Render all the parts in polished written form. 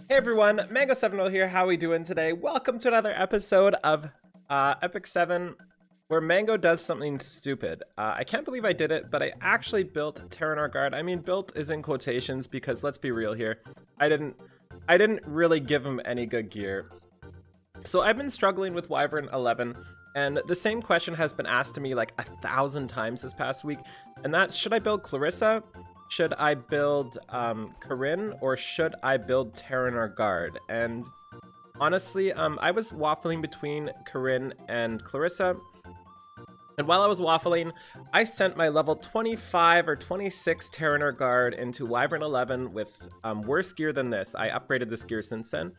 Hey everyone, Mango7 here. How we doing today? Welcome to another episode of Epic 7, where Mango does something stupid. I can't believe I did it, but I actually built Taranor Guard. I mean, built is in quotations because let's be real here. I didn't really give him any good gear. So I've been struggling with Wyvern 11, and the same question has been asked to me like 1,000 times this past week, and that's, should I build Clarissa? Should I build Corinne, or should I build Taranor Guard? And honestly, I was waffling between Corinne and Clarissa. And while I was waffling, I sent my level 25 or 26 Taranor Guard into Wyvern 11 with worse gear than this. I upgraded this gear since then.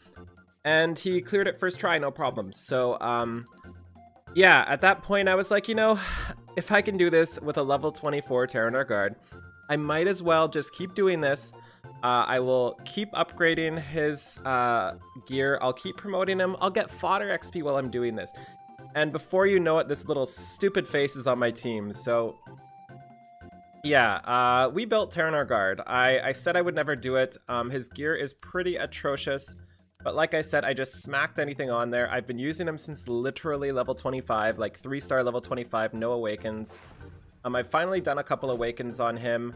And he cleared it first try, no problem. So, yeah, at that point I was like, you know, if I can do this with a level 24 Taranor Guard, I might as well just keep doing this. I will keep upgrading his gear. I'll keep promoting him. I'll get fodder XP while I'm doing this. And before you know it, this little stupid face is on my team. So, yeah, we built Taranor Guard. I said I would never do it. His gear is pretty atrocious. But like I said, I just smacked anything on there. I've been using him since literally level 25, like 3-star level 25, no awakens. I've finally done a couple awakens on him.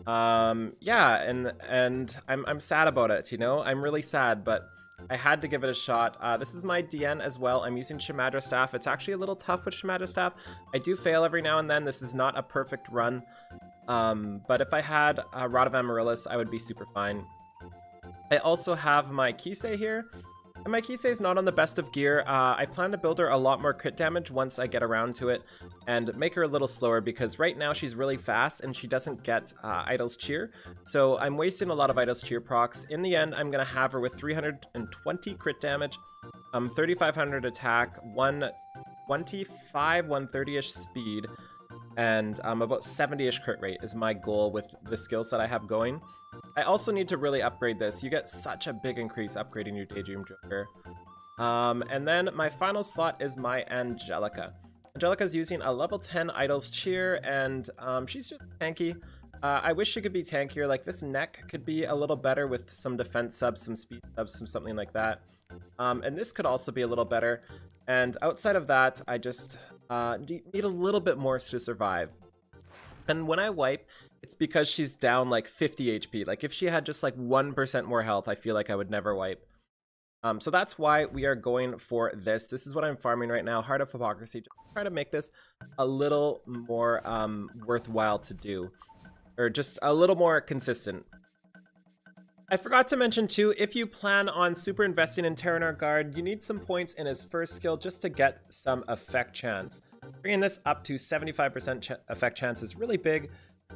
Yeah, and I'm sad about it, you know? I'm really sad, but I had to give it a shot. This is my DN as well. I'm using Shamadra Staff. It's actually a little tough with Shamadra Staff. I do fail every now and then. This is not a perfect run. But if I had a Rod of Amaryllis, I would be super fine. I also have my Kisei here. And my Kisei is not on the best of gear. I plan to build her a lot more crit damage once I get around to it and make her a little slower because right now she's really fast and she doesn't get Idol's Cheer. So I'm wasting a lot of Idol's Cheer procs. In the end, I'm going to have her with 320 crit damage, 3,500 attack, 125, 130-ish speed, and about 70-ish crit rate is my goal with the skill set I have going. I also need to really upgrade this. You get such a big increase upgrading your Daydream Joker. And then my final slot is my Angelica. Angelica's using a level 10 Idol's Cheer, and she's just tanky. I wish she could be tankier. Like, this neck could be a little better with some defense subs, some speed subs, something like that. And this could also be a little better. And outside of that, I just need a little bit more to survive. And when I wipe, it's because she's down like 50 HP. Like, if she had just like 1% more health, I feel like I would never wipe. So that's why we are going for this. This is what I'm farming right now, Heart of Hypocrisy. Just try to make this a little more worthwhile to do. Or just a little more consistent. I forgot to mention too, if you plan on super investing in Taranor Guard, you need some points in his first skill just to get some effect chance. Bringing this up to 75% effect chance is really big.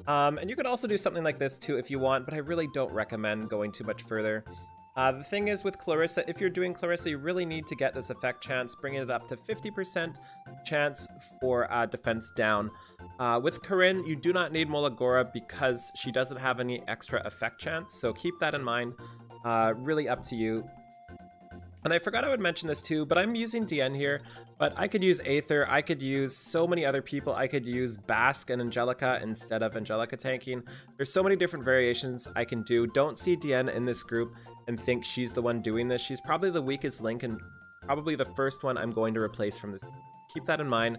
And you could also do something like this too if you want, but I really don't recommend going too much further. The thing is with Clarissa, if you're doing Clarissa, you really need to get this effect chance, bringing it up to 50% chance for defense down. With Corinne, you do not need Molagora because she doesn't have any extra effect chance, so keep that in mind. Really up to you. And I forgot I would mention this too, but I'm using DN here, but I could use Aether, I could use so many other people, I could use Basque and Angelica instead of Angelica tanking. There's so many different variations I can do. Don't see DN in this group and think she's the one doing this. She's probably the weakest link and probably the first one I'm going to replace from this. Keep that in mind.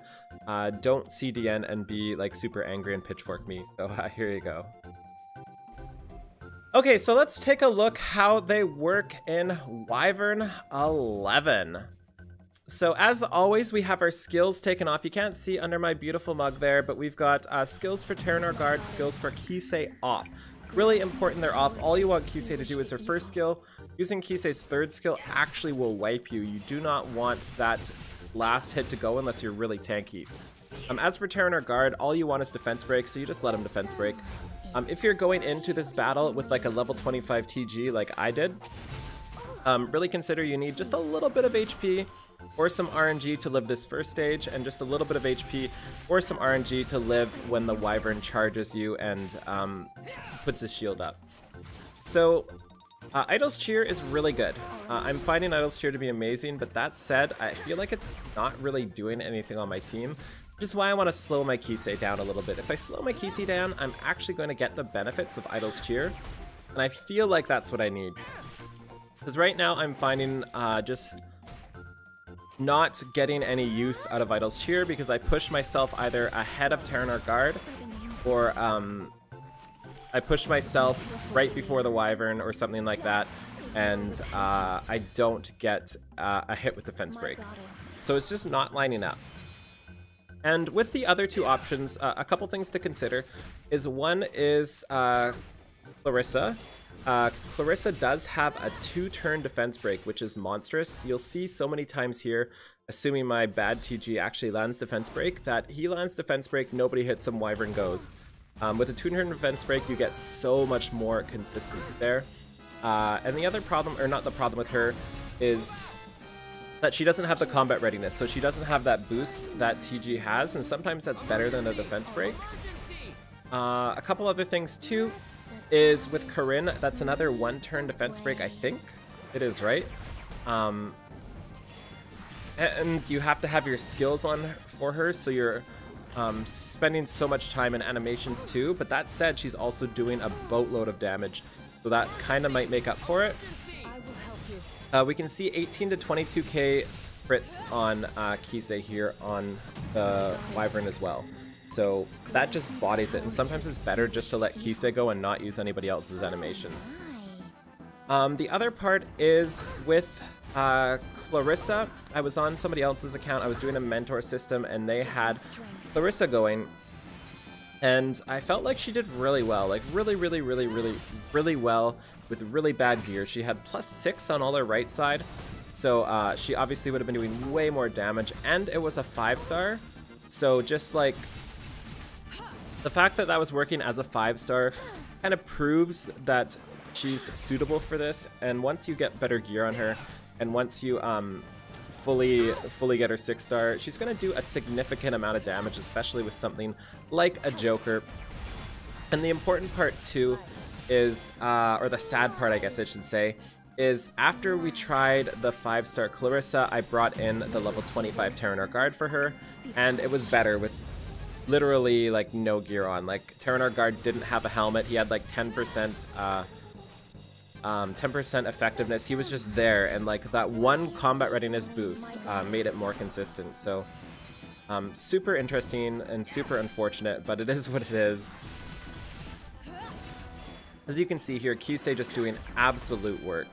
Don't see DN and be like super angry and pitchfork me. So here you go. Okay, so let's take a look how they work in Wyvern 11. So as always, we have our skills taken off. You can't see under my beautiful mug there, but we've got skills for Taranor Guard, skills for Kisei off. Really important they're off. All you want Kisei to do is her first skill. Using Kisei's third skill actually will wipe you. You do not want that last hit to go unless you're really tanky. As for Taranor Guard, all you want is defense break, so you just let him defense break. If you're going into this battle with like a level 25 TG like I did, really consider you need just a little bit of HP or some RNG to live this first stage, and just a little bit of HP or some RNG to live when the Wyvern charges you and puts his shield up. So Idol's Cheer is really good. I'm finding Idol's Cheer to be amazing, but that said, I feel like it's not really doing anything on my team. Which is why I want to slow my Kisei down a little bit. If I slow my Kisei down, I'm actually going to get the benefits of Idol's Cheer, and I feel like that's what I need. Because right now I'm finding just not getting any use out of Idol's Cheer because I push myself either ahead of Taranor Guard or I push myself right before the Wyvern or something like that, and I don't get a hit with Defense Break. So it's just not lining up. And with the other two options, a couple things to consider is one is Clarissa. Clarissa does have a 2-turn defense break, which is monstrous. You'll see so many times here, assuming my bad TG actually lands defense break, that he lands defense break, nobody hits him, Wyvern goes. With a 2-turn defense break, you get so much more consistency there. And the other problem, or not the problem with her, is that she doesn't have the combat readiness, so she doesn't have that boost that TG has, and sometimes that's better than a defense break. A couple other things too is with Corinne, that's another 1-turn defense break, I think. It is, right? And you have to have your skills on for her, so you're spending so much time in animations too, but that said, she's also doing a boatload of damage, so that kind of might make up for it. We can see 18 to 22k crits on Kisei here on the Wyvern as well. So that just bodies it, and sometimes it's better just to let Kisei go and not use anybody else's animations. The other part is with Clarissa. I was on somebody else's account, I was doing a mentor system, and they had Clarissa going, and I felt like she did really well, like really well with really bad gear. She had +6 on all her right side, so she obviously would have been doing way more damage, and it was a 5-star, so just like the fact that that was working as a 5-star kind of proves that she's suitable for this. And once you get better gear on her, and once you fully get her 6-star, she's going to do a significant amount of damage, especially with something like a Joker. And the important part too is, or the sad part I guess I should say, is after we tried the 5-star Clarissa, I brought in the level 25 Taranor Guard for her, and it was better with literally like no gear on. Like Taranor Guard didn't have a helmet, he had like 10% effectiveness. He was just there, and like that one combat readiness boost made it more consistent. So super interesting and super unfortunate, but it is what it is. As you can see here, Kisei just doing absolute work.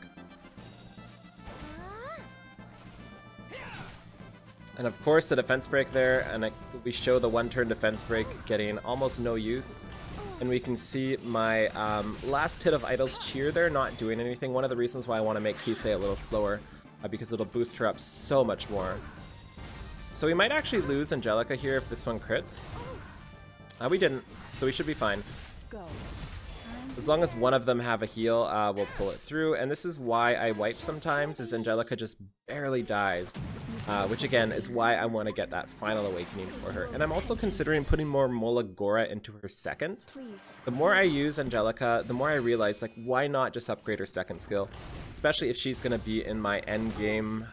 And of course the defense break there, and we show the 1-turn defense break getting almost no use. And we can see my last hit of Idol's Cheer there not doing anything. One of the reasons why I want to make Kisei a little slower, because it'll boost her up so much more. So we might actually lose Angelica here if this one crits. We didn't, so we should be fine. As long as one of them have a heal, we'll pull it through. And this is why I wipe sometimes, is Angelica just barely dies. Which again is why I want to get that final awakening for her. And I'm also considering putting more Molagora into her second. The more I use Angelica, the more I realize, like, why not just upgrade her second skill? Especially if she's going to be in my end game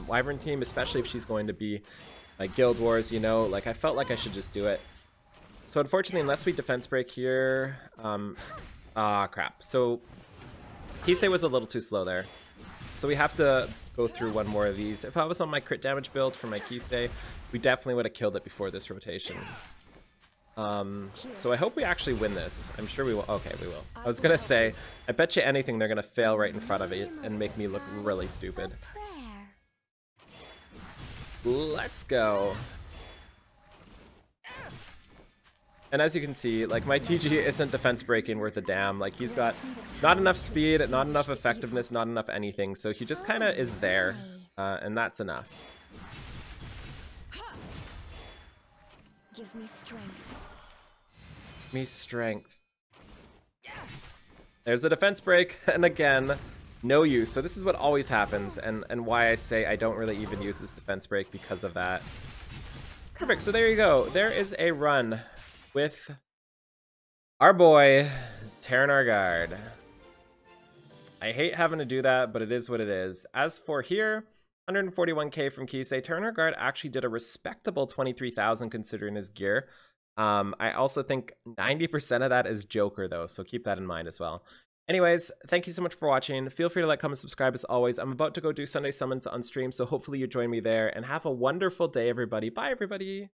Wyvern team, especially if she's going to be like Guild Wars, you know, like I felt like I should just do it. So unfortunately, unless we defense break here, crap. So Kisei was a little too slow there. So we have to go through one more of these. If I was on my crit damage build for my Kisei, we definitely would have killed it before this rotation. So I hope we actually win this. I'm sure we will. Okay, we will. I was gonna say, I bet you anything they're gonna fail right in front of it and make me look really stupid. Let's go. And as you can see, like, my TG isn't defense breaking worth a damn. Like, he's got not enough speed, not enough effectiveness, not enough anything. So he just kind of is there, and that's enough. Give me strength. Give me strength. There's a defense break, and again, no use. So this is what always happens, and why I say I don't really even use this defense break because of that. Perfect, so there you go. There is a run with our boy, Taranor Guard. I hate having to do that, but it is what it is. As for here, 141k from Kisei. Taranor Guard actually did a respectable 23,000 considering his gear. I also think 90% of that is Joker though, so keep that in mind as well. Anyways, thank you so much for watching. Feel free to like, comment, subscribe as always. I'm about to go do Sunday summons on stream, so hopefully you join me there. And have a wonderful day, everybody. Bye, everybody.